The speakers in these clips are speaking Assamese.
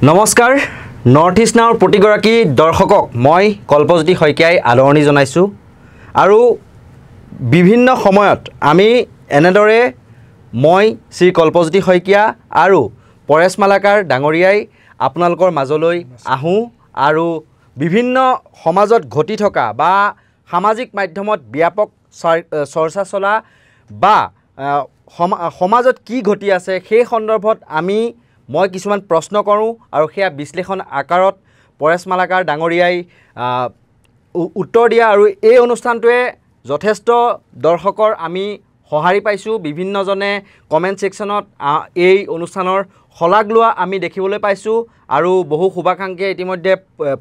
নমস্কাৰ নৰ্থ ইষ্ট নাওৰ প্ৰতিগৰাকী দৰ্শকক মই কল্পজ্যোতি শইকীয়াই আদৰণি জনাইছোঁ আৰু বিভিন্ন সময়ত আমি এনেদৰে মই শ্ৰী কল্পজ্যোতি শইকীয়া আৰু পৰেশ মালাকাৰ ডাঙৰীয়াই আপোনালোকৰ মাজলৈ আহোঁ আৰু বিভিন্ন সমাজত ঘটি থকা বা সামাজিক মাধ্যমত ব্যাপক চৰ্চা চলা বা সমাজত কি ঘটি আছে সেই সন্দৰ্ভত মই কিছুমান প্ৰশ্ন কৰোঁ আৰু সেয়া বিশ্লেষণ আকাৰত পৰেশ মালাকাৰ ডাঙৰীয়াই উত্তৰ দিয়া আৰু এই অনুষ্ঠানটোৱে যথেষ্ট দৰ্শকৰ আমি সঁহাৰি পাইছোঁ। বিভিন্নজনে কমেণ্ট ছেকশ্যনত এই অনুষ্ঠানৰ শলাগ লোৱা আমি দেখিবলৈ পাইছোঁ আৰু বহু শুভাকাংক্ষীয়ে ইতিমধ্যে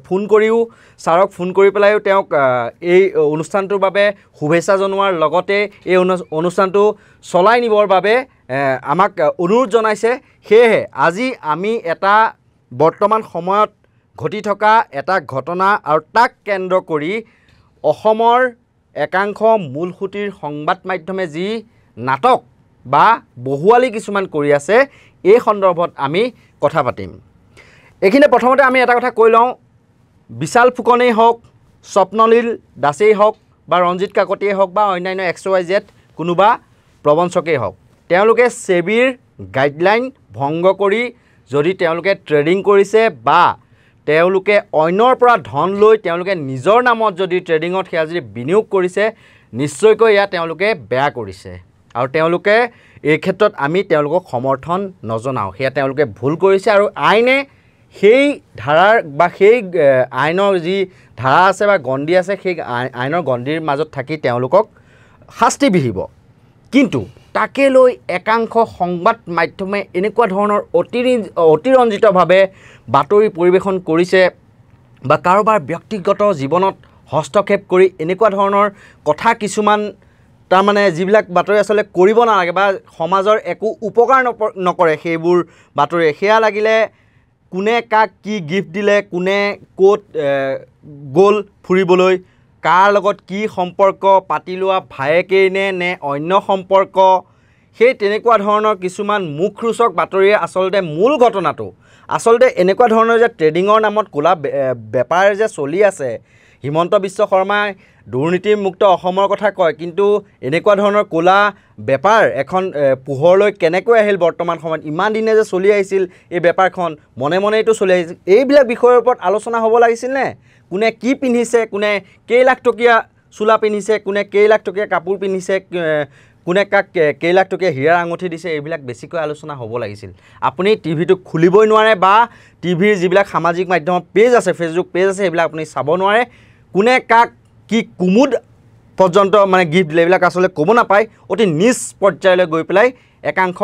ফোন কৰিও ছাৰক ফোন কৰি পেলাইও তেওঁক এই অনুষ্ঠানটোৰ বাবে শুভেচ্ছা জনোৱাৰ লগতে এই অনুষ্ঠানটো চলাই নিবৰ বাবে আমাক অনুৰোধ জনাইছে। সেয়েহে আজি আমি এটা বৰ্তমান সময়ত ঘটি থকা এটা ঘটনা আৰু তাক কেন্দ্ৰ কৰি অসমৰ একাংশ মূলসুঁতিৰ সংবাদ মাধ্যমে যি নাটক বা বহুৱালি কিছুমান কৰি আছে এই সন্দৰ্ভত আমি কথা পাতিম। এইখিনি প্ৰথমতে আমি এটা কথা কৈ লওঁ, বিশাল ফুকনেই হওক, স্বপ্নলীল দাসেই হওক বা ৰঞ্জিত কাকতিয়েই হওক বা অন্যান্য XYZ কোনোবা প্ৰবঞ্চকেই হওক, তেওঁলোকে সেবিৰ গাইডলাইন ভংগ কৰি যদি তেওঁলোকে ট্ৰেডিং কৰিছে বা তেওঁলোকে অন্যৰ পৰা ধন লৈ তেওঁলোকে নিজৰ নামত যদি ট্ৰেডিঙত সেয়া যদি বিনিয়োগ কৰিছে, নিশ্চয়কৈ এয়া তেওঁলোকে বেয়া কৰিছে আৰু তেওঁলোকে এই ক্ষেত্ৰত আমি তেওঁলোকক সমৰ্থন নজনাওঁ। সেয়া তেওঁলোকে ভুল কৰিছে আৰু আইনে সেই ধাৰাৰ বা সেই আইনৰ যি ধাৰা আছে বা গণ্ডি আছে সেই আইনৰ গণ্ডিৰ মাজত থাকি তেওঁলোকক শাস্তি বিহিব। কিন্তু তাকে লৈ একাংশ সংবাদ মাধ্যমে এনেকুৱা ধৰণৰ অতিৰঞ্জিতভাৱে বাতৰি পৰিৱেশন কৰিছে বা কাৰোবাৰ ব্যক্তিগত জীৱনত হস্তক্ষেপ কৰি এনেকুৱা ধৰণৰ কথা কিছুমান তাৰমানে যিবিলাক বাতৰি আচলতে কৰিব নালাগে বা সমাজৰ একো উপকাৰ নকৰে সেইবোৰ বাতৰি। সেয়া লাগিলে কোনে কাক কি গিফ্ট দিলে, কোনে ক'ত গ'ল ফুৰিবলৈ, কাৰ লগত কি সম্পৰ্ক পাতি লোৱা, ভায়েকেই নে অন্য সম্পৰ্ক, সেই তেনেকুৱা ধৰণৰ কিছুমান মুখৰোচক বাতৰিয়ে আচলতে মূল ঘটনাটো আচলতে এনেকুৱা ধৰণৰ যে ট্ৰেডিঙৰ নামত ক'লা বেপাৰ যে চলি আছে। হিমন্ত বিশ্ব শৰ্মাই দুৰ্নীতিমুক্ত অসমৰ কথা কয়, কিন্তু এনেকুৱা ধৰণৰ ক'লা বেপাৰ এখন পোহৰলৈ কেনেকৈ আহিল বৰ্তমান সময়ত? ইমান দিনে যে চলি আহিছিল এই বেপাৰখন, মনে মনেইতো চলি আহিছিল। এইবিলাক বিষয়ৰ ওপৰত আলোচনা হ'ব লাগিছিল নে? কোনে কি পিন্ধিছে, কোনে কেইলাখ টকীয়া চোলা পিন্ধিছে, কোনে কেইলাখ টকীয়া কাপোৰ পিন্ধিছে, কোনে কাক কেইলাখ টকীয়া হীৰাৰ আঙুঠি দিছে, এইবিলাক বেছিকৈ আলোচনা হ'ব লাগিছিল। আপুনি টিভিটো খুলিবই নোৱাৰে বা টিভিৰ যিবিলাক সামাজিক মাধ্যমৰ পেজ আছে, ফেচবুক পেজ আছে, সেইবিলাক আপুনি চাব নোৱাৰে। কোনে কাক কি কুমুদ পৰ্যন্ত মানে গিফ্ট দিলে এইবিলাক আচলতে ক'ব নাপায়। অতি নিজ পৰ্যায়লৈ গৈ পেলাই একাংশ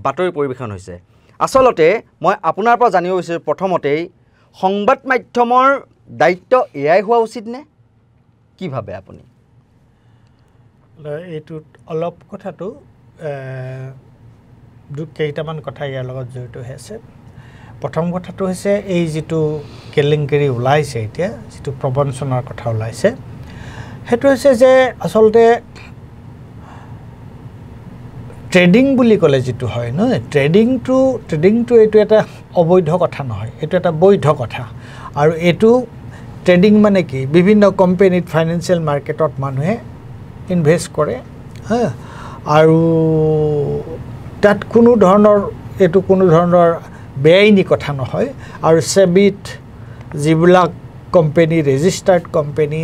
বাতৰি পৰিৱেশন হৈছে। আচলতে মই আপোনাৰ পৰা জানিব বিচাৰোঁ, প্ৰথমতেই সংবাদ মাধ্যমৰ দায়িত্ব এয়াই হোৱা উচিত নে? কি ভাবে আপুনি? এইটোত অলপ কথাটো কেইটামান কথা ইয়াৰ লগত জড়িত হৈ আছে। প্ৰথম কথাটো হৈছে এই যিটো কেলেংকাৰী ওলাইছে, এতিয়া যিটো প্ৰবঞ্চনাৰ কথা ওলাইছে, সেইটো হৈছে যে আচলতে ট্ৰেডিং বুলি ক'লে যিটো হয় নহয়, ট্ৰেডিংটো এইটো এটা অবৈধ কথা নহয়, এইটো এটা বৈধ কথা। আৰু এইটো ট্ৰেডিং মানে কি? বিভিন্ন কোম্পানীত ফাইনেন্সিয়েল মাৰ্কেটত মানুহে ইনভেষ্ট কৰে আৰু তাত কোনো ধৰণৰ বেআইনী কথা নহয়। আৰু সেবিত যিবিলাক কোম্পানী, ৰেজিষ্টাৰ্ড কোম্পানী,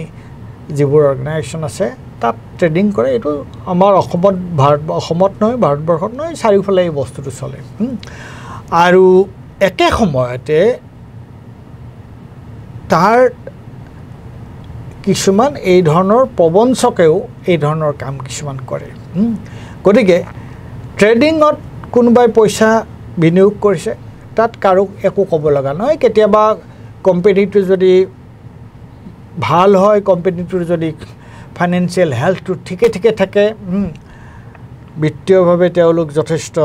যিবোৰ অৰ্গেনাইজেশ্যন আছে তাত ট্ৰেডিং কৰে। এইটো আমাৰ অসমত নহয়, ভাৰতবৰ্ষত নহয়, চাৰিওফালে এই বস্তুটো চলে। আৰু একে সময়তে তাৰ কিছুমান এই ধৰণৰ প্ৰবঞ্চকেও এই ধৰণৰ কাম কিছুমান কৰে। গতিকে ট্ৰেডিঙত কোনোবাই পইচা বিনিয়োগ কৰিছে, তাত কাৰো একো ক'ব লগা নহয়। কেতিয়াবা কোম্পানীটো যদি ভাল হয়, কোম্পানীটোৰ যদি ফাইনেন্সিয়েল হেল্থটো ঠিকে থাকে, বিত্তীয়ভাৱে তেওঁলোক যথেষ্ট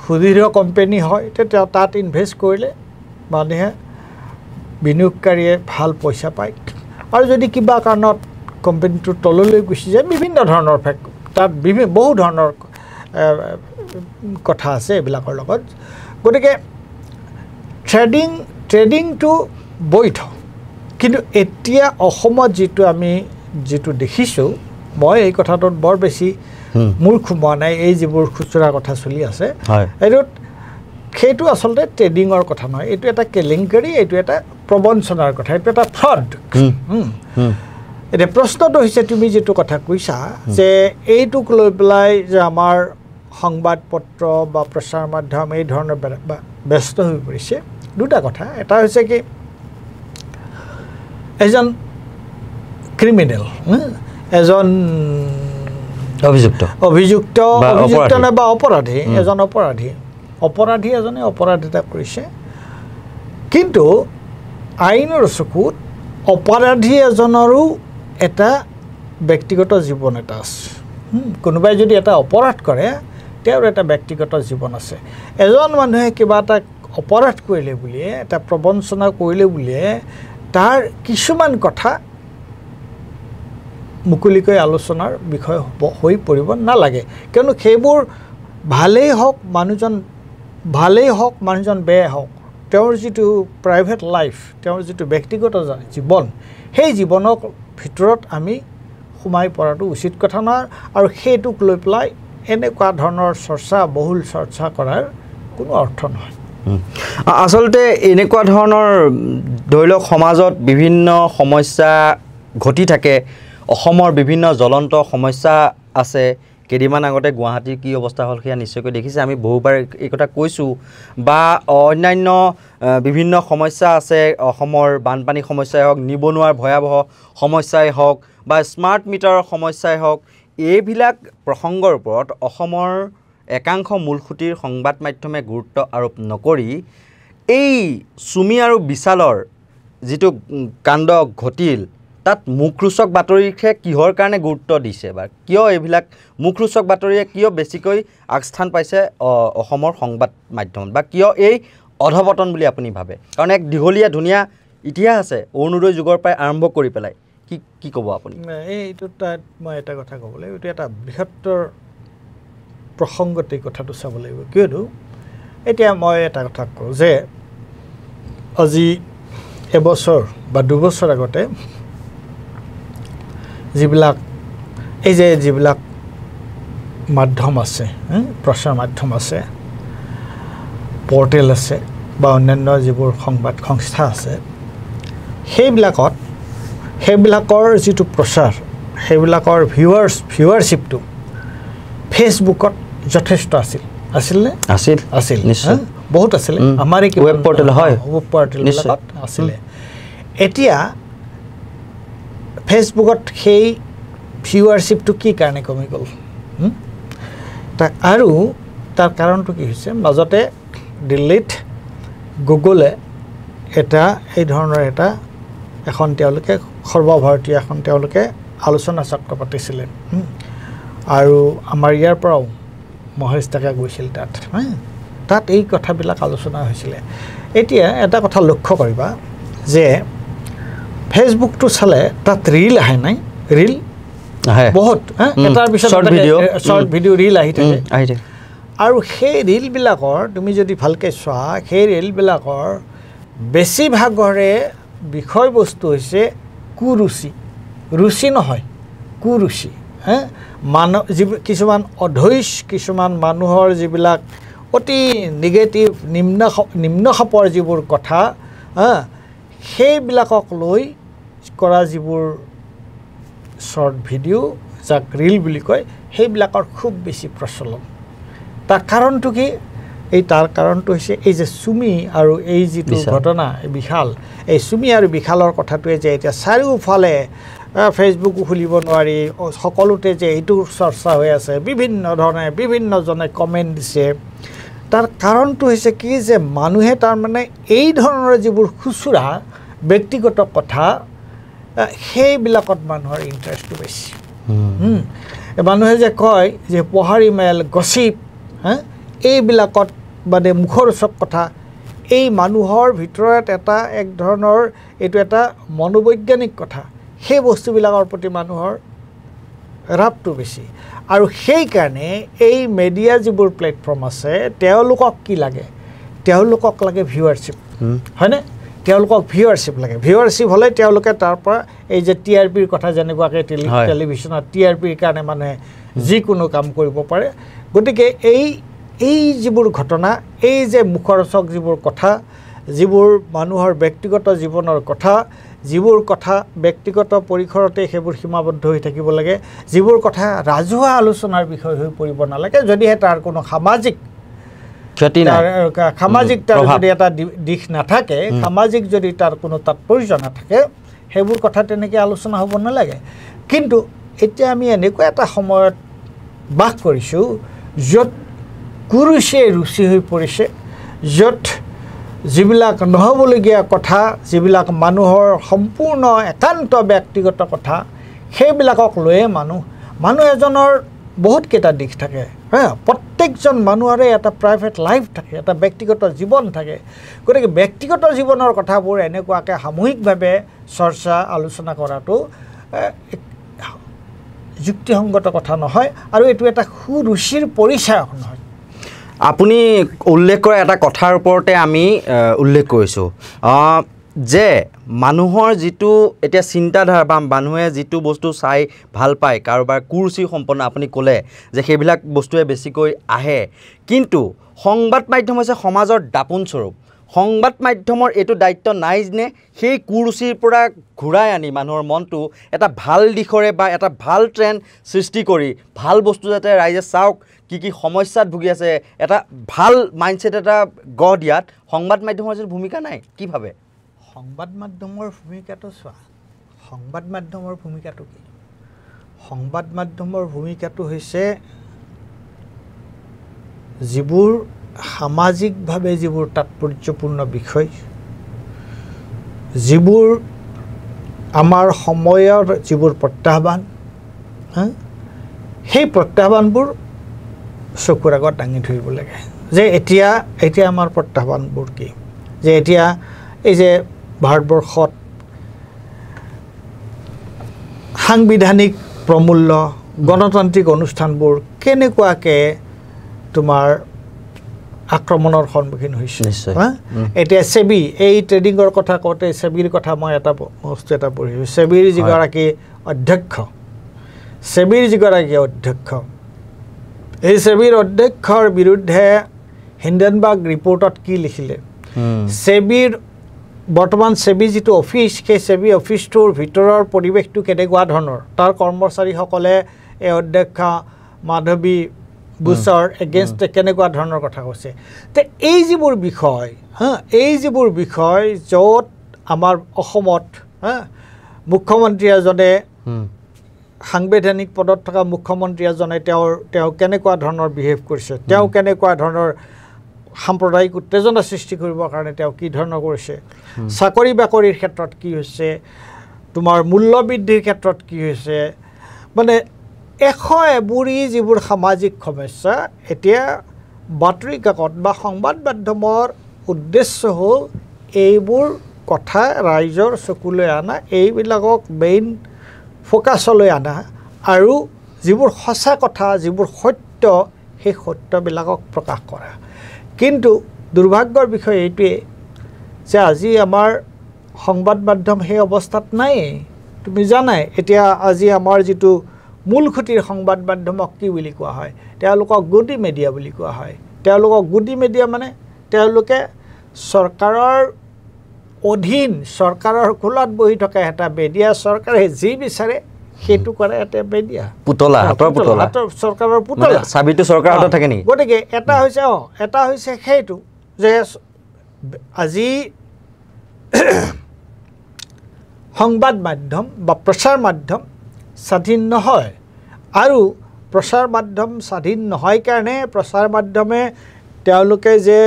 সুদৃঢ় কোম্পানী হয়, তেতিয়া তাত ইনভেষ্ট কৰিলে মানুহে, বিনিয়োগকাৰীয়ে ভাল পইচা পায়। আৰু যদি কিবা কাৰণত কোম্পানীটোৰ তললৈ গুচি যায়, বিভিন্ন ধৰণৰ তাত বহু ধৰণৰ কথা আছে এইবিলাকৰ লগত। গতিকে ট্ৰেডিংটো বৈধ কিন্তু এতিয়া অসমত যিটো দেখিছোঁ মই এই কথাটোত বৰ বেছি মূৰ্খ হোৱা নাই এই যিবোৰ খুচুৰা কথা চলি আছে সেইটো আচলতে ট্ৰেডিঙৰ কথা নহয় এইটো এটা কেলেংকাৰী এইটো এটা প্ৰবঞ্চনাৰ কথা এইটো এটা ফ্ৰড এতিয়া প্ৰশ্নটো হৈছে তুমি যিটো কথা কৈছা যে এইটোক লৈ পেলাই যে আমাৰ সংবাদ পত্ৰ বা প্ৰচাৰ মাধ্যম এই ধৰণৰ ব্যস্ত হৈ পৰিছে দুটা কথা এটা হৈছে কি এজন ক্ৰিমিনেল এজন অভিযুক্ত নে বা অপৰাধী এজন অপৰাধী এজনে অপৰাধিতা কৰিছে কিন্তু আইনৰ চকুত অপৰাধী এজনৰো এটা ব্যক্তিগত জীৱন এটা আছে কোনোবাই যদি এটা অপৰাধ কৰে তেওঁৰ এটা ব্যক্তিগত জীৱন আছে এজন মানুহে কিবা এটা অপৰাধ কৰিলে বুলিয়ে এটা প্ৰবঞ্চনা কৰিলে বুলিয়ে তাৰ কিছুমান কথা মুকলিকৈ আলোচনাৰ বিষয় হৈ পৰিব নালাগে কিয়নো সেইবোৰ ভালেই হওক মানুহজন বেয়া হওক তেওঁৰ যিটো প্ৰাইভেট লাইফ তেওঁৰ যিটো ব্যক্তিগত জীৱন সেই জীৱনৰ ভিতৰত আমি সোমাই পৰাটো উচিত কথা নহয় আৰু সেইটোক লৈ পেলাই এনেকুৱা ধৰণৰ বহুল চৰ্চা কৰাৰ কোনো অৰ্থ নহয় আচলতে এনেকুৱা ধৰণৰ ধৰি লওক সমাজত বিভিন্ন সমস্যা ঘটি থাকে অসমৰ বিভিন্ন জ্বলন্ত সমস্যা আছে কেইদিনমান আগতে গুৱাহাটীৰ কি অৱস্থা হ'ল সেয়া নিশ্চয়কৈ দেখিছে আমি বহুবাৰ এই কথা কৈছোঁ বা অন্যান্য বিভিন্ন সমস্যা আছে অসমৰ বানপানী সমস্যাই হওক নিবনুৱাৰ ভয়াৱহ সমস্যাই হওক বা স্মাৰ্ট মিটাৰৰ সমস্যাই হওক এইবিলাক প্ৰসংগৰ ওপৰত অসমৰ একাংশ মূলসুঁতিৰ সংবাদ মাধ্যমে গুৰুত্ব আৰোপ নকৰি এই চুমি আৰু বিশালৰ যিটো কাণ্ড ঘটিল তাত মুখৰোচক বাতৰিহে কিহৰ কাৰণে গুৰুত্ব দিছে বা কিয় এইবিলাক মুখৰোচক বাতৰিয়ে কিয় বেছিকৈ আগস্থান পাইছে অসমৰ সংবাদ মাধ্যমত বা কিয় এই অধপতন বুলি আপুনি ভাবে কাৰণ এক দীঘলীয়া ধুনীয়া ইতিহাস আছে অৰুণোদয় যুগৰ পৰাই আৰম্ভ কৰি পেলাই কি ক'ব আপুনি এইটো তাত মই এটা কথা ক'ব লাগিব এইটো এটা বৃহত্তৰ প্ৰসংগত এই কথাটো চাব লাগিব কিয়নো এতিয়া মই এটা কথা কওঁ যে আজি এবছৰ বা দুবছৰ আগতে যিবিলাক মাধ্যম আছে প্ৰচাৰ মাধ্যম আছে পৰ্টেল আছে বা অন্যান্য যিবোৰ সংবাদ সংস্থা আছে সেইবিলাকৰ যিটো প্ৰচাৰ সেইবিলাকৰ ভিউৱাৰশ্বিপটো ফেচবুকত যথেষ্ট আছিলনে আছিল নিশ্চয় বহুত আছিলে আমাৰ এই ৱেব পৰ্টেল হয় ৱেব পৰ্টেলবিলাকত আছিলে এতিয়া ফেচবুকত সেই ভিউৱাৰশ্বিপটো কি কাৰণে কমি গ'ল আৰু তাৰ কাৰণটো কি হৈছে মাজতে দিল্লীত গুগলে এই ধৰণৰ এখন তেওঁলোকে সৰ্বভাৰতীয় এখন তেওঁলোকে আলোচনা চক্ৰ পাতিছিলে আৰু আমাৰ ইয়াৰ পৰাও মহেশ ডেকা গৈছিল তাত এই কথাবিলাক আলোচনা হৈছিলে এতিয়া এটা কথা লক্ষ্য কৰিবা যে ফেচবুকটো চালে তাত ৰীল আহে নাই ৰীল বহুত এটাৰ পিছত শ্বৰ্ট ভিডিঅ' ৰীল আহি থাকে আৰু সেই ৰীলবিলাকৰ তুমি যদি ভালকৈ চোৱা সেই ৰীলবিলাকৰ বেছিভাগৰে বিষয়বস্তু হৈছে ৰুচি নহয় কুৰুচি কিছুমান অধৈৰ্য কিছুমান মানুহৰ যিবিলাক অতি নিগেটিভ নিম্ন খাপৰ যিবোৰ কথা সেইবিলাকক লৈ কৰা যিবোৰ শ্বৰ্ট ভিডিঅ' যাক ৰীল বুলি কয় সেইবিলাকৰ খুব বেছি প্ৰচলন তাৰ কাৰণটো কি তাৰ কাৰণটো হৈছে এই যে চুমি আৰু এই যিটো ঘটনা বিশাল এই চুমি আৰু বিশালৰ কথাটোৱে যে এতিয়া চাৰিওফালে ফেচবুকো খুলিব নোৱাৰি সকলোতে যে এইটো চৰ্চা হৈ আছে বিভিন্নজনে কমেণ্ট দিছে তাৰ কাৰণটো হৈছে কি যে মানুহে তাৰমানে এই ধৰণৰ যিবোৰ খুচুৰা ব্যক্তিগত কথা সেইবিলাকত মানুহৰ ইণ্টাৰেষ্টটো বেছি মানুহে যে কয় যে পহাৰী মেল গচিপ এইবিলাকত মানে মুখৰোচক কথা এই মানুহৰ ভিতৰত এক ধৰণৰ এইটো এটা মনোবৈজ্ঞানিক কথা সেই বস্তুবিলাকৰ প্ৰতি মানুহৰ ৰাপটো বেছি আৰু সেইকাৰণে এই মিডিয়া যিবোৰ প্লেটফৰ্ম আছে তেওঁলোকক কি লাগে তেওঁলোকক লাগে ভিউৱাৰশ্বিপ হয়নে তেওঁলোকক ভিউৱাৰশ্বিপ লাগে ভিউৱাৰশ্বিপ হ'লে তেওঁলোকে তাৰ পৰা এই যে টিআৰপিৰ কথা যেনেকুৱাকৈ টেলিভিশ্যনত টিআৰপিৰ কাৰণে মানুহে যিকোনো কাম কৰিব পাৰে গতিকে এই যিবোৰ ঘটনা এই যে মুখৰচক যিবোৰ কথা যিবোৰ মানুহৰ ব্যক্তিগত জীৱনৰ কথা যিবোৰ কথা ব্যক্তিগত পৰিসৰতে সেইবোৰ সীমাবদ্ধ হৈ থাকিব লাগে যিবোৰ কথা ৰাজহুৱা আলোচনাৰ বিষয় হৈ পৰিব নালাগে যদিহে তাৰ কোনো সামাজিক ক্ষতি নাই সামাজিক তাৰ যদি এটা দিশ নাথাকে সামাজিক যদি তাৰ কোনো তাৎপৰ্য নাথাকে সেইবোৰ কথা তেনেকৈ আলোচনা হ'ব নালাগে কিন্তু এতিয়া আমি এনেকুৱা এটা সময়ত বাস কৰিছোঁ য'ত কুৰুচে ৰুচি হৈ পৰিছে য'ত যিবিলাক নহ'বলগীয়া কথা যিবিলাক মানুহৰ সম্পূৰ্ণ একান্ত ব্যক্তিগত কথা সেইবিলাকক লৈয়ে মানুহ এজনৰ বহুতকেইটা দিশ থাকে প্ৰত্যেকজন মানুহৰে এটা প্ৰাইভেট লাইফ থাকে এটা ব্যক্তিগত জীৱন থাকে গতিকে ব্যক্তিগত জীৱনৰ কথাবোৰ এনেকুৱাকৈ সামূহিকভাৱে চৰ্চা আলোচনা কৰাটো যুক্তিসংগত কথা নহয় আৰু এইটো এটা সুৰুচিৰ পৰিচয় নহয় আপুনি উল্লেখ কৰা এটা কথাৰ ওপৰতে আমি উল্লেখ কৰিছোঁ যে মানুহৰ যিটো এতিয়া চিন্তাধাৰা বা মানুহে যিটো বস্তু চাই ভাল পায় কাৰোবাৰ কুৰুচি সম্পন্ন আপুনি ক'লে যে সেইবিলাক বস্তুৱে বেছিকৈ আহে কিন্তু সংবাদ মাধ্যম হৈছে সমাজৰ দাপোনস্বৰূপ সংবাদ মাধ্যমৰ এইটো দায়িত্ব নাই নে সেই কুৰুচিৰ পৰা ঘূৰাই আনি মানুহৰ মনটো এটা ভাল দিশৰে বা এটা ভাল ট্ৰেণ্ড সৃষ্টি কৰি ভাল বস্তু যাতে ৰাইজে চাওক কি সমস্যাত ভুগি আছে এটা ভাল মাইণ্ডছেট এটা গঢ় দিয়াত সংবাদ মাধ্যমৰ যে ভূমিকা নাই কি ভাবে সংবাদ মাধ্যমৰ ভূমিকাটো চোৱা সংবাদ মাধ্যমৰ ভূমিকাটো কি সংবাদ মাধ্যমৰ ভূমিকাটো হৈছে যিবোৰ সামাজিকভাৱে যিবোৰ তাৎপৰ্যপূৰ্ণ বিষয় যিবোৰ আমাৰ সময়ৰ যিবোৰ প্ৰত্যাহ্বান সেই প্ৰত্যাহ্বানবোৰ চকুৰ আগত দাঙি ধৰিব লাগে যে এতিয়া আমাৰ প্ৰত্যাহ্বানবোৰ কি যে এতিয়া এই যে ভাৰতবৰ্ষত সাংবিধানিক প্ৰমূল্য গণতান্ত্ৰিক অনুষ্ঠানবোৰ কেনেকুৱাকৈ তোমাৰ আক্ৰমণৰ সন্মুখীন হৈছে এতিয়া সেবি এই ট্ৰেডিঙৰ কথা কওঁতে সেবিৰ কথা মই এটা বস্তু এটা পঢ়িছোঁ সেবিৰ যিগৰাকী অধ্যক্ষ এই সেবিৰ অধ্যক্ষৰ বিৰুদ্ধে হিণ্ডেনবাৰ্গ ৰিপৰ্টত কি লিখিলে সেবিৰ বৰ্তমান সেবি যিটো অফিচ সেই সেবি অফিচটোৰ ভিতৰৰ পৰিৱেশটো কেনেকুৱা ধৰণৰ তাৰ কৰ্মচাৰীসকলে এই অধ্যক্ষ মাধৱী বুছৰ এগেইনষ্ট কেনেকুৱা ধৰণৰ কথা কৈছে তে এই যিবোৰ বিষয় য'ত আমাৰ অসমত মুখ্যমন্ত্ৰী এজনে সাংবিধানিক পদত থকা মুখ্যমন্ত্ৰী এজনে তেওঁ কেনেকুৱা ধৰণৰ বিহেভ কৰিছে তেওঁ কেনেকুৱা ধৰণৰ সাম্প্ৰদায়িক উত্তেজনা সৃষ্টি কৰিবৰ কাৰণে তেওঁ কি ধৰণৰ কৰিছে চাকৰি বাকৰিৰ ক্ষেত্ৰত কি হৈছে তোমাৰ মূল্য বৃদ্ধিৰ ক্ষেত্ৰত কি হৈছে মানে এবুৰি যিবোৰ সামাজিক সমস্যা এতিয়া বাতৰি কাকত বা সংবাদ মাধ্যমৰ উদ্দেশ্য হ'ল এইবোৰ কথা ৰাইজৰ চকুলৈ আনা এইবিলাকক মেইন ফ'কাছলৈ আনা আৰু যিবোৰ সঁচা কথা যিবোৰ সত্য সেই সত্যবিলাকক প্ৰকাশ কৰা কিন্তু দুৰ্ভাগ্যৰ বিষয় এইটোৱে যে আজি আমাৰ সংবাদ মাধ্যম সেই অৱস্থাত নাই তুমি জানাই এতিয়া আজি আমাৰ যিটো মূলখুঁটিৰ সংবাদ মাধ্যমক কি বুলি কোৱা হয় তেওঁলোকক গুডি মিডিয়া বুলি কোৱা হয় তেওঁলোকক গুডি মিডিয়া মানে তেওঁলোকে চৰকাৰৰ অধীন চৰকাৰৰ কোলাত বহি থকা এটা মিডিয়া চৰকাৰে যি বিচাৰে সেইটো কৰে এটা মিডিয়া পুতলা চৰকাৰৰ পুতলা চাবিটো চৰকাৰৰ হাতত থাকে নেকি গতিকে এটা হৈছে সেইটো যে আজি সংবাদ মাধ্যম বা প্ৰচাৰ মাধ্যম স্বাধীন নহয় আৰু প্ৰচাৰ মাধ্যম স্বাধীন নহয় কাৰণে প্ৰচাৰ মাধ্যমে তেওঁলোকে যে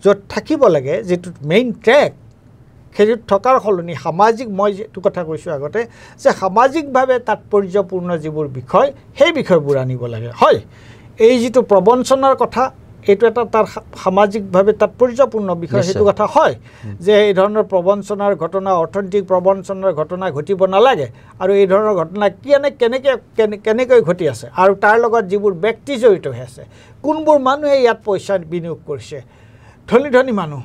য'ত থাকিব লাগে যিটো মেইন ট্ৰেক সেইটোত থকাৰ সলনি সামাজিক মই যিটো কথা কৈছোঁ আগতে যে সামাজিকভাৱে তাৎপৰ্যপূৰ্ণ যিবোৰ বিষয় সেই বিষয়বোৰ আনিব লাগে হয় এই যিটো প্ৰবঞ্চনাৰ কথা এইটো এটা তাৰ সামাজিকভাৱে তাৎপৰ্যপূৰ্ণ বিষয় সেইটো কথা হয় যে এই ধৰণৰ প্ৰবঞ্চনাৰ ঘটনা অৰ্থনৈতিক প্ৰবঞ্চনাৰ ঘটনা ঘটিব নালাগে আৰু এই ধৰণৰ ঘটনা কেনেকৈ ঘটি আছে আৰু তাৰ লগত যিবোৰ ব্যক্তি জড়িত হৈ আছে কোনবোৰ মানুহে ইয়াত পইচা বিনিয়োগ কৰিছে ধনী মানুহ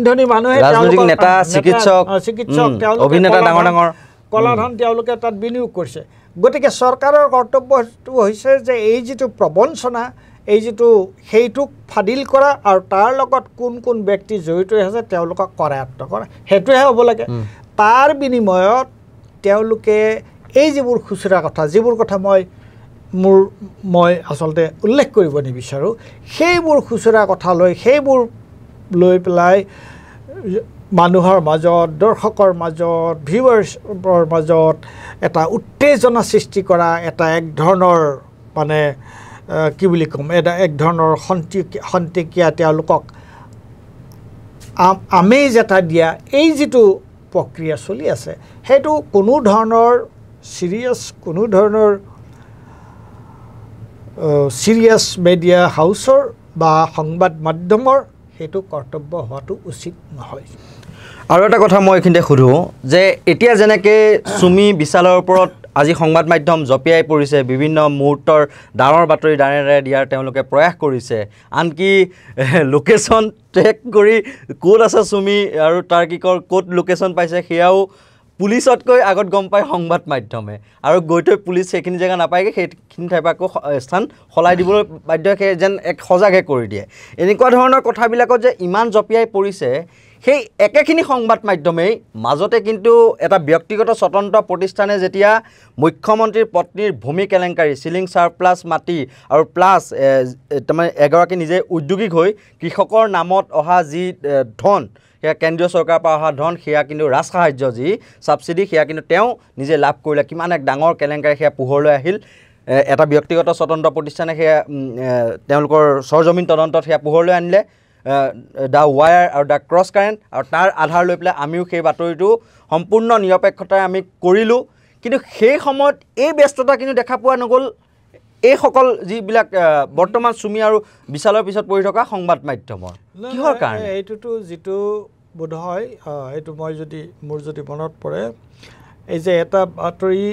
ধনী মানুহে ৰাজনৈতিক নেতা চিকিৎসক অভিনেতা ডাঙৰ কলাধন তেওঁলোকে তাত বিনিয়োগ কৰিছে গতিকে চৰকাৰৰ কৰ্তব্যটো হৈছে যে এই যিটো প্ৰবঞ্চনা এই যিটো সেইটোক ফাদিল কৰা আৰু তাৰ লগত কোন ব্যক্তি জড়িত হৈ আছে তেওঁলোকক কৰায়ত্ব কৰা সেইটোহে হ'ব লাগে তাৰ বিনিময়ত তেওঁলোকে এই যিবোৰ খুচুৰা কথা যিবোৰ কথা মই আচলতে উল্লেখ কৰিব নিবিচাৰোঁ সেইবোৰ খুচুৰা কথা সেইবোৰ লৈ পেলাই মানুহৰ মাজত দৰ্শকৰ মাজত ভিউৱাৰ্ছৰ মাজত এটা উত্তেজনা সৃষ্টি কৰা এটা এক ধৰণৰ মানে কি বুলি ক'ম এটা এক ধৰণৰ খন্তেকীয়া তেওঁলোকক আমেজ এটা দিয়া এই যিটো প্ৰক্ৰিয়া চলি আছে সেইটো কোনো ধৰণৰ চিৰিয়াছ মিডিয়া হাউচৰ বা সংবাদ মাধ্যমৰ সেইটো কৰ্তব্য হোৱাটো উচিত নহয় আৰু এটা কথা মই এইখিনিতে সুধোঁ যে এতিয়া যেনেকৈ চুমি বিশালৰ ওপৰত আজি সংবাদ মাধ্যম জপিয়াই পৰিছে বিভিন্ন মুহূৰ্তৰ ডাঙৰ বাতৰি দাঁড়ে দিয়াৰ তেওঁলোকে প্ৰয়াস কৰিছে আনকি লোকেশ্যন ট্ৰেক কৰি ক'ত আছে চুমি আৰু তাৰ্কিকৰ ক'ত লোকেশ্যন পাইছে সেয়াও পুলিচতকৈ আগত গম পায় সংবাদ মাধ্যমে আৰু গৈ থৈ পুলিচ সেইখিনি জেগা নাপায়গৈ সেইখিনি ঠাইৰ পৰা আকৌ স্থান সলাই দিবলৈ বাধ্য যেন এক সজাগহে কৰি দিয়ে এনেকুৱা ধৰণৰ কথাবিলাকত যে ইমান জপিয়াই পৰিছে সেই একেখিনি সংবাদ মাধ্যমেই মাজতে কিন্তু এটা ব্যক্তিগত স্বতন্ত্ৰ প্ৰতিষ্ঠানে যেতিয়া মুখ্যমন্ত্ৰীৰ পত্নীৰ ভূমি কেলেংকাৰী চিলিং চাৰপ্লাছ মাটি আৰু প্লাছ তাৰমানে এগৰাকী নিজে উদ্যোগিক হৈ কৃষকৰ নামত অহা যি ধন সেয়া কেন্দ্ৰীয় চৰকাৰৰ পৰা অহা ধন সেয়া কিন্তু ৰাজ সাহায্য যি ছাবচিডি সেয়া কিন্তু তেওঁ নিজে লাভ কৰিলে কিমান এক ডাঙৰ কেলেংকাৰী সেয়া পোহৰলৈ আহিল এটা ব্যক্তিগত স্বতন্ত্ৰ প্ৰতিষ্ঠানে সেয়া তেওঁলোকৰ সৰজমিন তদন্তত সেয়া পোহৰলৈ আনিলে দ্য ৱায়াৰ আৰু দ্য ক্ৰছ কাৰেণ্ট আৰু তাৰ আধাৰ লৈ পেলাই আমিও সেই বাতৰিটো সম্পূৰ্ণ নিৰপেক্ষতাৰে আমি কৰিলোঁ কিন্তু সেই সময়ত এই ব্যস্ততা কিন্তু দেখা পোৱা নগ'ল এইসকল যিবিলাক বৰ্তমান চুমি আৰু বিশালৰ পিছত পৰি থকা সংবাদ মাধ্যমৰ কিহৰ কাৰণে এইটোতো যিটো বোধ হয় এইটো মোৰ যদি মনত পৰে এই যে এটা বাতৰি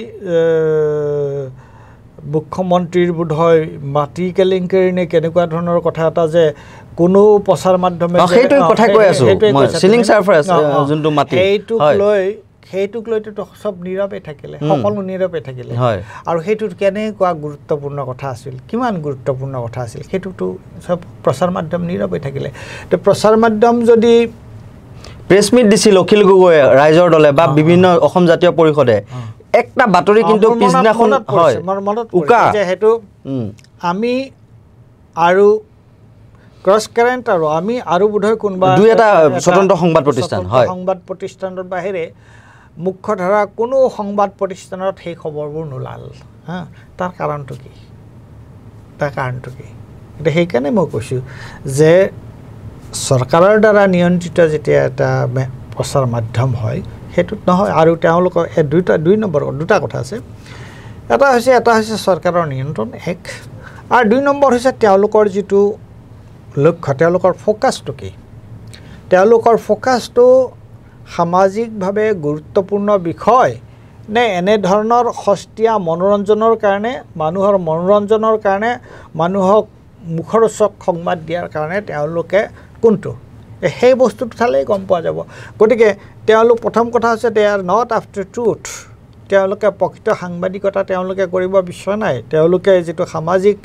মুখ্যমন্ত্ৰীৰ বোধ হয় মাটি কেলেংকাৰী নে কেনেকুৱা ধৰণৰ কথা এটা যে কোনো প্ৰচাৰ মাধ্যমে সেইটো কথা কৈ আছোঁ চিলিং চাৰপ্লাছ যোনটো মাটি সেইটোক লৈতো চব নীৰৱে থাকিলে সকলো নীৰৱে থাকিলে আৰু সেইটোত কেনেকুৱা গুৰুত্বপূৰ্ণ কথা আছিল কিমান গুৰুত্বপূৰ্ণ কথা আছিল সেইটোতো চব প্ৰচাৰ মাধ্যম নীৰৱে থাকিলে তো প্ৰচাৰ মাধ্যম যদি প্ৰেছ মিট দিছিল অখিল গগৈয়ে ৰাইজৰ দলে বা বিভিন্ন অসম জাতীয় পৰিষদে একটা বাতৰি কিন্তু পিছদিনাখন হয় উকা যে সেইটো আমি আৰু ক্ৰছ কাৰেণ্ট আৰু আমি আৰু বোধহয় কোনোবা দুই এটা স্বতন্ত্ৰ সংবাদ প্ৰতিষ্ঠান হয় সংবাদ প্ৰতিষ্ঠানৰ বাহিৰে মুখ্যধাৰা কোনো সংবাদ প্ৰতিষ্ঠানত সেই খবৰবোৰ নোলাল তাৰ কাৰণটো কি এতিয়া সেইকাৰণে মই কৈছোঁ যে চৰকাৰৰ দ্বাৰা নিয়ন্ত্ৰিত যেতিয়া এটা প্ৰচাৰ মাধ্যম হয় সেইটোত নহয় আৰু তেওঁলোকৰ দুটা কথা আছে এটা হৈছে চৰকাৰৰ নিয়ন্ত্ৰণ এক আৰু 2 নম্বৰ হৈছে তেওঁলোকৰ যিটো লক্ষ্য তেওঁলোকৰ ফ'কাছটো কি তেওঁলোকৰ ফ'কাছটো সামাজিকভাৱে গুৰুত্বপূৰ্ণ বিষয় নে এনেধৰণৰ সস্তীয়া মনোৰঞ্জনৰ কাৰণে মানুহৰ মনোৰঞ্জনৰ কাৰণে মানুহক মুখৰোচক সংবাদ দিয়াৰ কাৰণে তেওঁলোকে কোনটো সেই বস্তুটো চালেই গম পোৱা যাব গতিকে তেওঁলোক প্ৰথম কথা হৈছে দে আৰ নট আফটাৰ ট্ৰুথ তেওঁলোকে প্ৰকৃত সাংবাদিকতা তেওঁলোকে কৰিব বিচৰা নাই তেওঁলোকে যিটো সামাজিক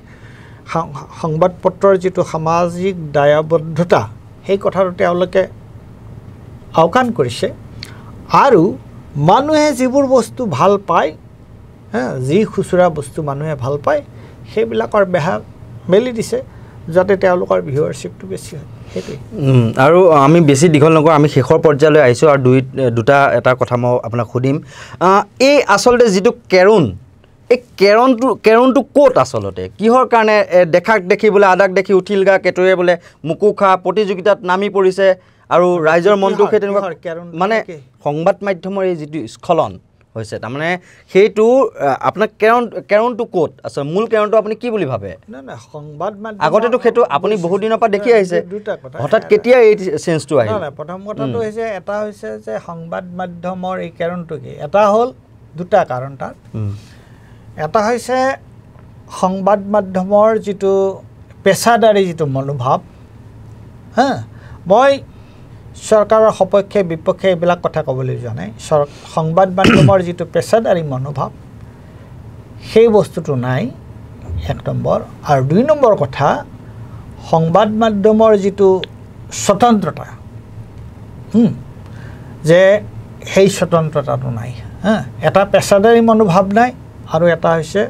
সংবাদ পত্ৰৰ যিটো সামাজিক দায়বদ্ধতা সেই কথাটো তেওঁলোকে আওকাণ কৰিছে আৰু মানুহে যিবোৰ বস্তু ভাল পায় যি খুচুৰা বস্তু মানুহে ভাল পায় সেইবিলাকৰ বেহা মেলি দিছে যাতে তেওঁলোকৰ ভিউৱাৰশ্বিপটো বেছি হয় সেইটোৱে আৰু আমি বেছি দীঘল নকৰোঁ আমি শেষৰ পৰ্যায়লৈ আহিছোঁ আৰু এটা কথা মই আপোনাক সুধিম এই আচলতে যিটো এই কেৰুণটো ক'ত আচলতে কিহৰ কাৰণে দেখি বোলে আদাক দেখি উঠিল গা কেতুৱে বোলে মুকু খা প্ৰতিযোগিতাত নামি পৰিছে আৰু ৰাইজৰ মনটো সেই তেনেকুৱা মানে সংবাদ মাধ্যমৰ এই যিটো স্খলন হৈছে তাৰমানে সেইটো আপোনাৰ কাৰণটো ক'ত আছে মূল কাৰণটো আপুনি কি বুলি ভাবে না সংবাদ মাধ্যম আগতেতো সেইটো আপুনি বহুত দিনৰ পৰা দেখি আহিছে দুটা কথা হঠাৎ কেতিয়া এই চেঞ্জটো আহিল না প্ৰথম কথাটো হৈছে এটা হৈছে যে সংবাদ মাধ্যমৰ এই কাৰণটো কি এটা হ'ল দুটা কাৰণ তাত এটা হৈছে সংবাদ মাধ্যমৰ যিটো পেছাদাৰী যিটো মনোভাৱ হা মই চৰকাৰৰ সপক্ষে বিপক্ষে এইবিলাক কথা ক'বলৈ যোৱা নাই সংবাদ মাধ্যমৰ যিটো পেছাদাৰী মনোভাৱ সেই বস্তুটো নাই এক নম্বৰ আৰু দুই নম্বৰ কথা সংবাদ মাধ্যমৰ যিটো স্বতন্ত্ৰতা যে সেই স্বতন্ত্ৰতাটো নাই হা এটা পেছাদাৰী মনোভাৱ নাই আৰু এটা হৈছে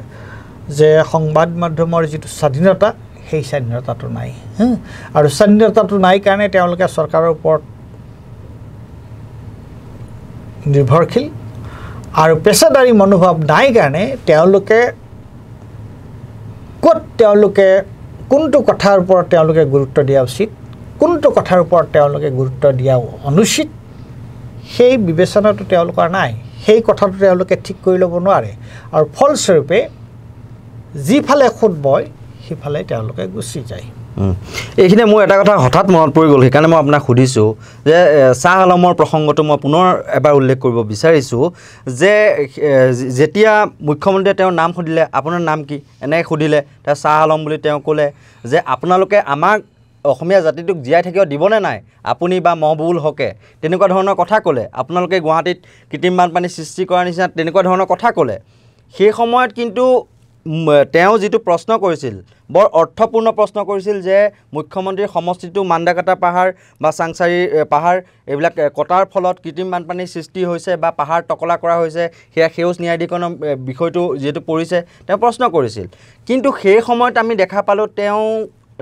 যে সংবাদ মাধ্যমৰ যিটো স্বাধীনতা সেই স্বাধীনতাটো নাই আৰু স্বাধীনতাটো নাই কাৰণে তেওঁলোকে চৰকাৰৰ ওপৰত নিৰ্ভৰশীল আৰু পেছাদাৰী মনোভাৱ নাই কাৰণে তেওঁলোকে কোনটো কথাৰ ওপৰত তেওঁলোকে গুৰুত্ব দিয়া উচিত কোনটো কথাৰ ওপৰত তেওঁলোকে গুৰুত্ব দিয়া অনুচিত সেই বিবেচনাটো তেওঁলোকৰ নাই সেই কথাটো তেওঁলোকে ঠিক কৰি ল'ব নোৱাৰে আৰু ফলস্বৰূপে যিফালে খুদ বয় সিফালে তেওঁলোকে গুচি যায় এইখিনি মোৰ এটা কথা হঠাৎ মনত পৰি গ'ল সেইকাৰণে মই আপোনাক সুধিছোঁ যে শ্বাহ আলমৰ প্ৰসংগটো মই পুনৰ এবাৰ উল্লেখ কৰিব বিচাৰিছোঁ যে যেতিয়া মুখ্যমন্ত্ৰীয়ে তেওঁৰ নাম সুধিলে আপোনাৰ নাম কি এনেকৈ সুধিলে তেওঁ শ্বাহ আলম বুলি তেওঁ ক'লে যে আপোনালোকে আমাক অসমীয়া জাতিটোক জীয়াই থাকিব দিবনে নাই আপুনি বা মহবুবুল হকে তেনেকুৱা ধৰণৰ কথা ক'লে আপোনালোকে গুৱাহাটীত কৃত্ৰিম বানপানী সৃষ্টি কৰাৰ নিচিনা তেনেকুৱা ধৰণৰ কথা ক'লে সেই সময়ত কিন্তু তেওঁ যিটো প্ৰশ্ন কৰিছিল বৰ অৰ্থপূৰ্ণ প্ৰশ্ন কৰিছিল যে মুখ্যমন্ত্ৰীৰ সমষ্টিটো মাণ্ডাকাটা পাহাৰ বা চাংচাৰী পাহাৰ এইবিলাক কটাৰ ফলত কৃত্ৰিম বানপানীৰ সৃষ্টি হৈছে বা পাহাৰ টকলা কৰা হৈছে সেয়া সেউজ ন্যায়াধিকৰণৰ বিষয়টো যিহেতু পৰিছে তেওঁ প্ৰশ্ন কৰিছিল কিন্তু সেই সময়ত আমি দেখা পালোঁ তেওঁ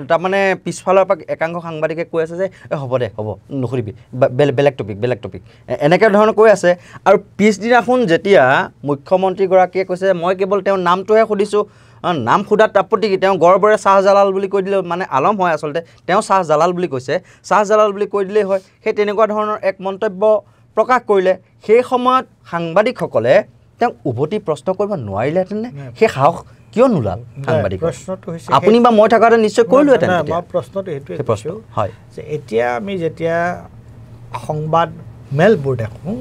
তাৰমানে পিছফালৰ পৰা একাংশ সাংবাদিকে কৈ আছে যে হ'ব দে হ'ব নুসুধিবি বেলেগ টপিক এনেকৈ ধৰণৰ কৈ আছে আৰু পিছদিনাখন যেতিয়া মুখ্যমন্ত্ৰীগৰাকীয়ে কৈছে মই কেৱল তেওঁৰ নামটোহে সুধিছোঁ নাম সোধাত আপত্তি কি তেওঁ গৰ্বৰে শ্বাহজালাল বুলি কৈ দিলে মানে আলম হয় আচলতে তেওঁ শ্বাহজালাল বুলি কৈছে শ্বাহজালাল বুলি কৈ দিলেই হয় সেই তেনেকুৱা ধৰণৰ এক মন্তব্য প্ৰকাশ কৰিলে সেই সময়ত সাংবাদিকসকলে তেওঁক উভতি প্ৰশ্ন কৰিব নোৱাৰিলেহেঁতেনে সেই সাহস কিয় নোলাল সাংবাদিক প্ৰশ্নটো হৈছে আপুনি বা মই থকাতে নিশ্চয় কৰিলোহেঁতেন মই প্ৰশ্নটো সেইটোৱে কৈছোঁ হয় যে এতিয়া আমি যেতিয়া সংবাদ মেলবোৰ দেখোঁ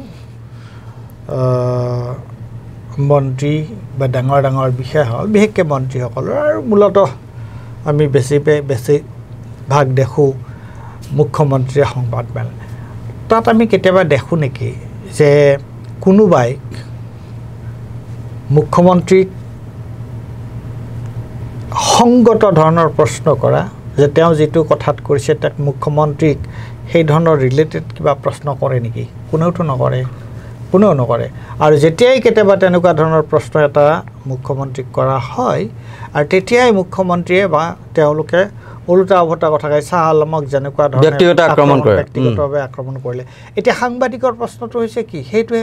মন্ত্ৰী বা ডাঙৰ ডাঙৰ বিষয়াসকল বিশেষকৈ মন্ত্ৰীসকলৰ আৰু মূলতঃ আমি বেছিভাগ দেখোঁ মুখ্যমন্ত্ৰীয়ে সংবাদ মেল তাত আমি কেতিয়াবা দেখোঁ নেকি যে কোনোবাই মুখ্যমন্ত্ৰীক সংগত ধৰণৰ প্ৰশ্ন কৰা যে তেওঁ যিটো কথাত কৰিছে তাক মুখ্যমন্ত্ৰীক সেই ধৰণৰ ৰিলেটেড কিবা প্ৰশ্ন কৰে নেকি কোনেওতো নকৰে আৰু যেতিয়াই কেতিয়াবা তেনেকুৱা ধৰণৰ প্ৰশ্ন এটা মুখ্যমন্ত্ৰীক কৰা হয় আৰু তেতিয়াই মুখ্যমন্ত্ৰীয়ে বা তেওঁলোকে ওলোটা উভতা কথা কয় শ্বাহ আলমক যেনেকুৱা ধৰণে ব্যক্তিগতভাৱে আক্ৰমণ কৰিলে এতিয়া সাংবাদিকৰ প্ৰশ্নটো হৈছে কি সেইটোৱে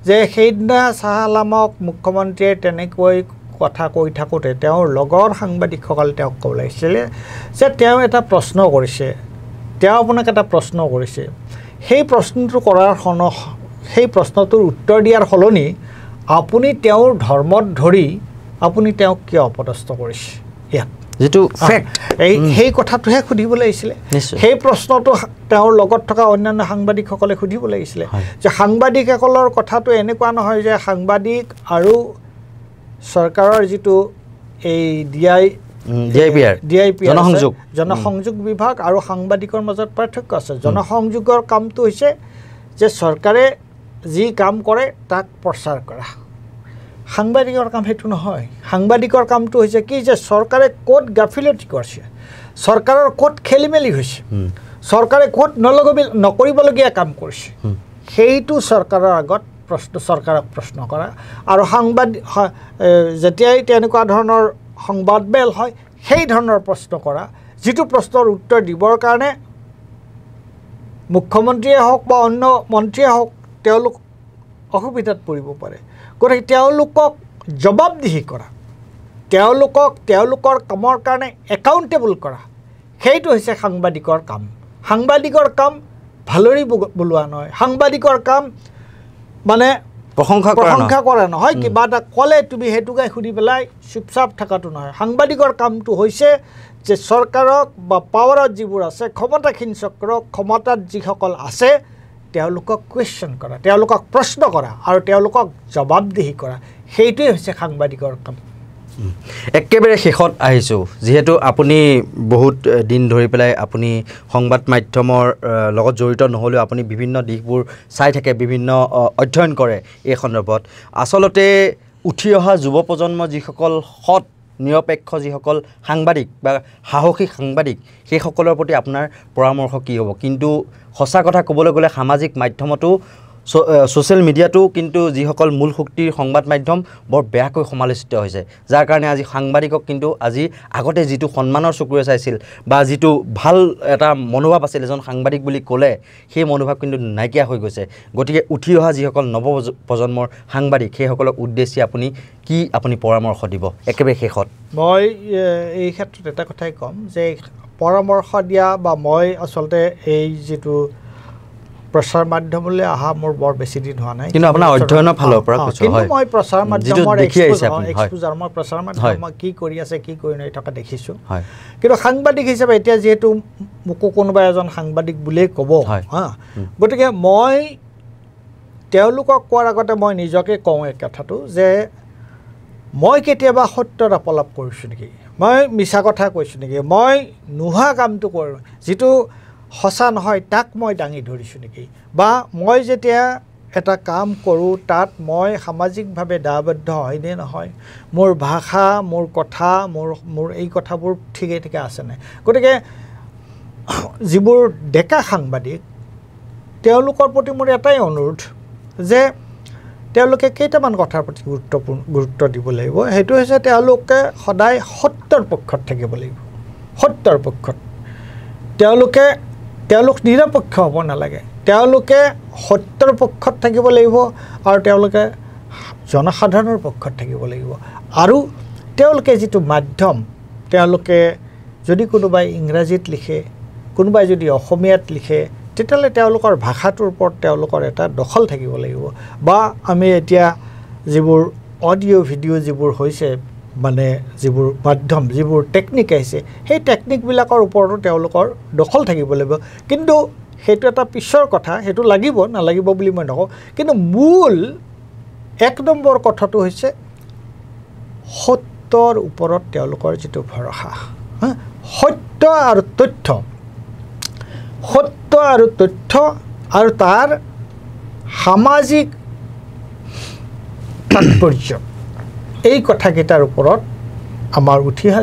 যে সেইদিনা শ্বাহ আলমক মুখ্যমন্ত্ৰীয়ে তেনেকৈ কথা কৈ থাকোঁতে তেওঁৰ লগৰ সাংবাদিকসকলে তেওঁক ক'ব লাগিছিলে যে তেওঁ এটা প্ৰশ্ন কৰিছে তেওঁ আপোনাক এটা প্ৰশ্ন কৰিছে সেই প্ৰশ্নটোৰ উত্তৰ দিয়াৰ সলনি আপুনি তেওঁৰ ধৰ্মত ধৰি আপুনি তেওঁক কিয় অপদস্থ কৰিছে ইয়াত যিটো ফেক্ট সেই কথাটোহে সুধিব লাগিছিলে সেই প্ৰশ্নটো তেওঁৰ লগত থকা অন্যান্য সাংবাদিকসকলে সুধিব লাগিছিলে যে সাংবাদিকসকলৰ কথাটো এনেকুৱা নহয় যে সাংবাদিক আৰু চৰকাৰৰ যিটো এই জনসংযোগ বিভাগ আৰু সাংবাদিকৰ মাজত পাৰ্থক্য আছে জনসংযোগৰ কামটো হৈছে যে চৰকাৰে যি কাম কৰে তাক প্ৰচাৰ কৰা সাংবাদিকৰ কাম সেইটো নহয় সাংবাদিকৰ কামটো হৈছে কি যে চৰকাৰে ক'ত গাফিলতি কৰিছে চৰকাৰৰ ক'ত খেলিমেলি হৈছে চৰকাৰে ক'ত নকৰিবলগীয়া কাম কৰিছে সেইটো চৰকাৰৰ আগত চৰকাৰক প্ৰশ্ন কৰা আৰু যেতিয়াই তেনেকুৱা ধৰণৰ সংবাদ মেল হয় সেই ধৰণৰ প্ৰশ্ন কৰা যিটো প্ৰশ্নৰ উত্তৰ দিবৰ কাৰণে মুখ্যমন্ত্ৰীয়ে হওক বা অন্য মন্ত্ৰীয়ে হওক তেওঁলোক অসুবিধাত পৰিব পাৰে গতিকে তেওঁলোকক জবাবদিহি কৰা তেওঁলোকৰ কামৰ কাৰণে একাউণ্টেবল কৰা সেইটো হৈছে সাংবাদিকৰ কাম সাংবাদিকৰ কাম ভালৰি বোলোৱা নহয় সাংবাদিকৰ কাম মানে প্ৰশংসা কৰা নহয় কিবা এটা ক'লে তুমি সেইটোকে শুনি পেলাই চুপচাপ থকাটো নহয় সাংবাদিকৰ কামটো হৈছে যে চৰকাৰক বা পাৱাৰত যিবোৰ আছে ক্ষমতাসীন চক্ৰক ক্ষমতাত যিসকল আছে তেওঁলোকক কুৱেশ্যন কৰা তেওঁলোকক প্ৰশ্ন কৰা আৰু তেওঁলোকক জবাবদিহি কৰা সেইটোৱে হৈছে সাংবাদিকৰ কাম একেবাৰে শেষত আহিছোঁ যিহেতু আপুনি বহুত দিন ধৰি পেলাই আপুনি সংবাদ মাধ্যমৰ লগত জড়িত নহ'লেও আপুনি বিভিন্ন দিশবোৰ চাই থাকে বিভিন্ন অধ্যয়ন কৰে এই সন্দৰ্ভত আচলতে উঠি অহা যুৱ প্ৰজন্ম যিসকল সৎ নিৰপেক্ষ যিসকল সাংবাদিক বা সাহসী সাংবাদিক সেইসকলৰ প্ৰতি আপোনাৰ পৰামৰ্শ কি হ'ব কিন্তু সঁচা কথা ক'বলৈ গ'লে সামাজিক মাধ্যমতো ছ'চিয়েল মিডিয়াটো কিন্তু যিসকল মূল শক্তিৰ সংবাদ মাধ্যম বৰ বেয়াকৈ সমালোচিত হৈছে যাৰ কাৰণে আজি সাংবাদিকক কিন্তু আজি আগতে যিটো সন্মানৰ চকুৰে চাইছিল বা যিটো ভাল এটা মনোভাৱ আছিল এজন সাংবাদিক বুলি ক'লে সেই মনোভাৱ কিন্তু নাইকিয়া হৈ গৈছে গতিকে উঠি অহা যিসকল নৱ প্ৰজন্মৰ সাংবাদিক সেইসকলক উদ্দেশ্যি আপুনি পৰামৰ্শ দিব একেবাৰে শেষত মই এই ক্ষেত্ৰত এটা কথাই ক'ম যে পৰামৰ্শ দিয়া বা মই আচলতে এই যিটো প্ৰচাৰ মাধ্যমলৈ অহা মোৰ বৰ বেছি দিন হোৱা নাই কিন্তু আপোনাৰ অধ্যয়নৰ ফালৰ পৰা কিন্তু মই প্ৰচাৰ মাধ্যমৰ এক্সপোজাৰ মই প্ৰচাৰ মাধ্যম কি কৰি আছে কি কৰি নাই থকা দেখিছোঁ কিন্তু সাংবাদিক হিচাপে এতিয়া যিহেতু মোকো কোনোবা এজন সাংবাদিক বুলিয়েই ক'ব গতিকে মই তেওঁলোকক কোৱাৰ আগতে মই নিজকে কওঁ এই কথাটো যে মই কেতিয়াবা সত্যৰ আপলাপ কৰিছোঁ নেকি মই মিছা কথা কৈছোঁ নেকি মই নোহোৱা কামটো কৰোঁ যিটো সঁচা নহয় তাক মই দাঙি ধৰিছোঁ নেকি বা মই যেতিয়া এটা কাম কৰোঁ তাত মই সামাজিকভাৱে দায়বদ্ধ হয়নে নহয় মোৰ ভাষা মোৰ কথা মোৰ এই কথাবোৰ ঠিকে আছে নাই গতিকে যিবোৰ ডেকা সাংবাদিক তেওঁলোকৰ প্ৰতি মোৰ এটাই অনুৰোধ যে তেওঁলোকে কেইটামান কথাৰ প্ৰতি গুৰুত্ব দিব লাগিব সেইটো হৈছে তেওঁলোকে সদায় সত্যৰ পক্ষত থাকিব লাগিব সত্যৰ পক্ষত তেওঁলোক নিৰপেক্ষ হ'ব নালাগে তেওঁলোকে সত্যৰ পক্ষত থাকিব লাগিব আৰু তেওঁলোকে জনসাধাৰণৰ পক্ষত থাকিব লাগিব আৰু তেওঁলোকে যিটো মাধ্যম তেওঁলোকে যদি কোনোবাই ইংৰাজীত লিখে কোনোবাই যদি অসমীয়াত লিখে তেতিয়াহ'লে তেওঁলোকৰ ভাষাটোৰ ওপৰত তেওঁলোকৰ এটা দখল থাকিব লাগিব বা আমি এতিয়া যিবোৰ অডিঅ' ভিডিঅ' যিবোৰ হৈছে মানে যিবোৰ মাধ্যম যিবোৰ টেকনিক আহিছে সেই টেকনিকবিলাকৰ ওপৰতো তেওঁলোকৰ দখল থাকিব লাগিব কিন্তু সেইটো এটা পিছৰ কথা সেইটো লাগিব নালাগিব বুলি মই নকওঁ কিন্তু মূল এক নম্বৰ কথাটো হৈছে সত্যৰ ওপৰত তেওঁলোকৰ যিটো ভৰসা সত্য আৰু তথ্য আৰু তাৰ সামাজিক তাৎপৰ্য এই কথাকেইটাৰ ওপৰত আমাৰ উঠি অহা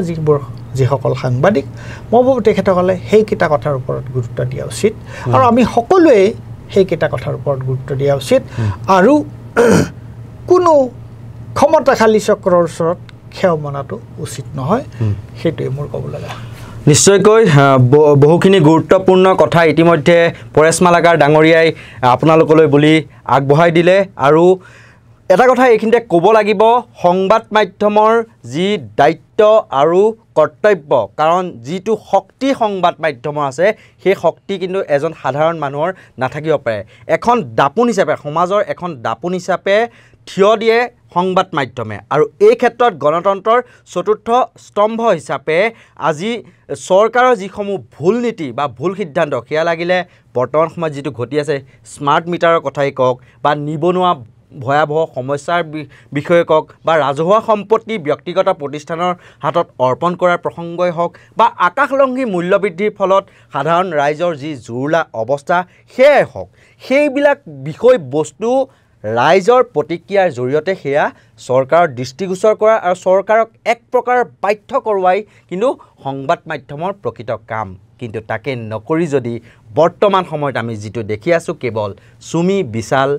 যিসকল সাংবাদিক মই ভাবোঁ তেখেতসকলে সেইকেইটা কথাৰ ওপৰত গুৰুত্ব দিয়া উচিত আৰু আমি সকলোৱে সেইকেইটা কথাৰ ওপৰত গুৰুত্ব দিয়া উচিত আৰু কোনো ক্ষমতাশালী চক্ৰৰ ওচৰত ক্ষয় মনাটো উচিত নহয় সেইটোৱে মোৰ ক'ব লগা নিশ্চয়কৈ বহুখিনি গুৰুত্বপূৰ্ণ কথা ইতিমধ্যে পৰেশ মালাকাৰ ডাঙৰীয়াই আপোনালোকলৈ বুলি আগবঢ়াই দিলে আৰু এটা কথা এইখিনিতে ক'ব লাগিব সংবাদ মাধ্যমৰ যি দায়িত্ব আৰু কৰ্তব্য কাৰণ যিটো শক্তি সংবাদ মাধ্যমৰ আছে সেই শক্তি কিন্তু এজন সাধাৰণ মানুহৰ নাথাকিব পাৰে এখন দাপোন হিচাপে সমাজৰ এখন দাপোন হিচাপে থিয় দিয়ে সংবাদ মাধ্যমে আৰু এই ক্ষেত্ৰত গণতন্ত্ৰৰ চতুৰ্থ স্তম্ভ হিচাপে আজি চৰকাৰৰ যিসমূহ ভুল নীতি বা ভুল সিদ্ধান্ত সেয়া লাগিলে বৰ্তমান সময়ত যিটো ঘটি আছে স্মাৰ্ট মিটাৰৰ কথাই কওক বা নিবনুৱা ভয়াৱহ সমস্যাৰ বিষয়ে কওক বা ৰাজহুৱা সম্পত্তি ব্যক্তিগত প্ৰতিষ্ঠানৰ হাতত অৰ্পণ কৰাৰ প্ৰসংগই হওক বা আকাশলংঘী মূল্যবৃদ্ধিৰ ফলত সাধাৰণ ৰাইজৰ যি জুৰুলা অৱস্থা সেয়াই হওক সেইবিলাক বিষয়বস্তু ৰাইজৰ প্ৰতিক্ৰিয়াৰ জৰিয়তে সেয়া চৰকাৰৰ দৃষ্টিগোচৰ কৰা আৰু চৰকাৰক এক প্ৰকাৰ বাধ্য কৰোৱাই কিন্তু সংবাদ মাধ্যমৰ প্ৰকৃত কাম কিন্তু তাকে নকৰি যদি বৰ্তমান সময়ত আমি যিটো দেখি আছোঁ কেৱল চুমি বিশাল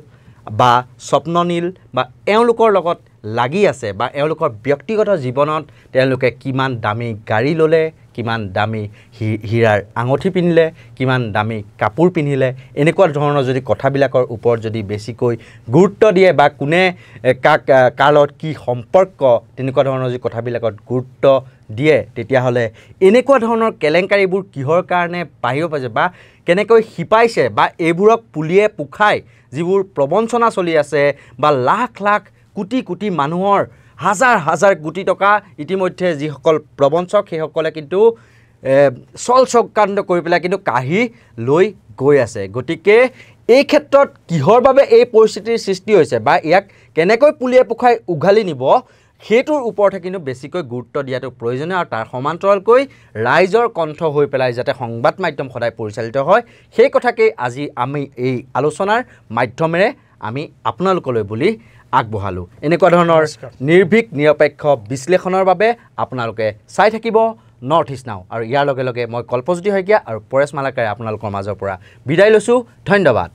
বা স্বপ্ননীল বা এওঁলোকৰ লগত লাগি আছে বা এওঁলোকৰ ব্যক্তিগত জীৱনত তেওঁলোকে কিমান দামী গাড়ী ল'লে কিমান দামী হীৰাৰ আঙুঠি পিন্ধিলে কিমান দামী কাপোৰ পিন্ধিলে এনেকুৱা ধৰণৰ যদি কথাবিলাকৰ ওপৰত যদি বেছিকৈ গুৰুত্ব দিয়ে বা কোনে কাৰ লগত কি সম্পৰ্ক তেনেকুৱা ধৰণৰ যদি কথাবিলাকত গুৰুত্ব দিয়ে তেতিয়াহ'লে এনেকুৱা ধৰণৰ কেলেংকাৰীবোৰ কিহৰ কাৰণে বাহিৰ পাইছে বা কেনেকৈ শিপাইছে বা এইবোৰক পুলিয়ে পোখাই যিবোৰ প্ৰবঞ্চনা চলি আছে বা লাখ লাখ কোটি কোটি মানুহৰ হাজাৰ হাজাৰ কোটি টকা ইতিমধ্যে যিসকল প্ৰবঞ্চক সেইসকলে কিন্তু চক্ৰান্ত কৰি পেলাই কিন্তু কাঢ়ি লৈ গৈ আছে গতিকে এই ক্ষেত্ৰত কিহৰ বাবে এই পৰিস্থিতিৰ সৃষ্টি হৈছে বা ইয়াক কেনেকৈ পুলিয়ে পোখাই উঘালি নিব সেইটোৰ ওপৰতে কিন্তু বেছিকৈ গুৰুত্ব দিয়াটো প্ৰয়োজনীয় আৰু তাৰ সমান্তৰালকৈ ৰাইজৰ কণ্ঠ হৈ পেলাই যাতে সংবাদ মাধ্যম সদায় পৰিচালিত হয় সেই কথাকেই আজি আমি এই আলোচনাৰ মাধ্যমেৰে আমি আপোনালোকলৈ বুলি আগবঢ়ালোঁ এনেকুৱা ধৰণৰ নিৰ্ভীক নিৰপেক্ষ বিশ্লেষণৰ বাবে আপোনালোকে চাই থাকিব নৰ্থ ইষ্ট নাও আৰু ইয়াৰ লগে লগে মই কল্পজ্যোতি শইকীয়া আৰু পৰেশ মালাকাৰে আপোনালোকৰ মাজৰ পৰা বিদায় লৈছোঁ ধন্যবাদ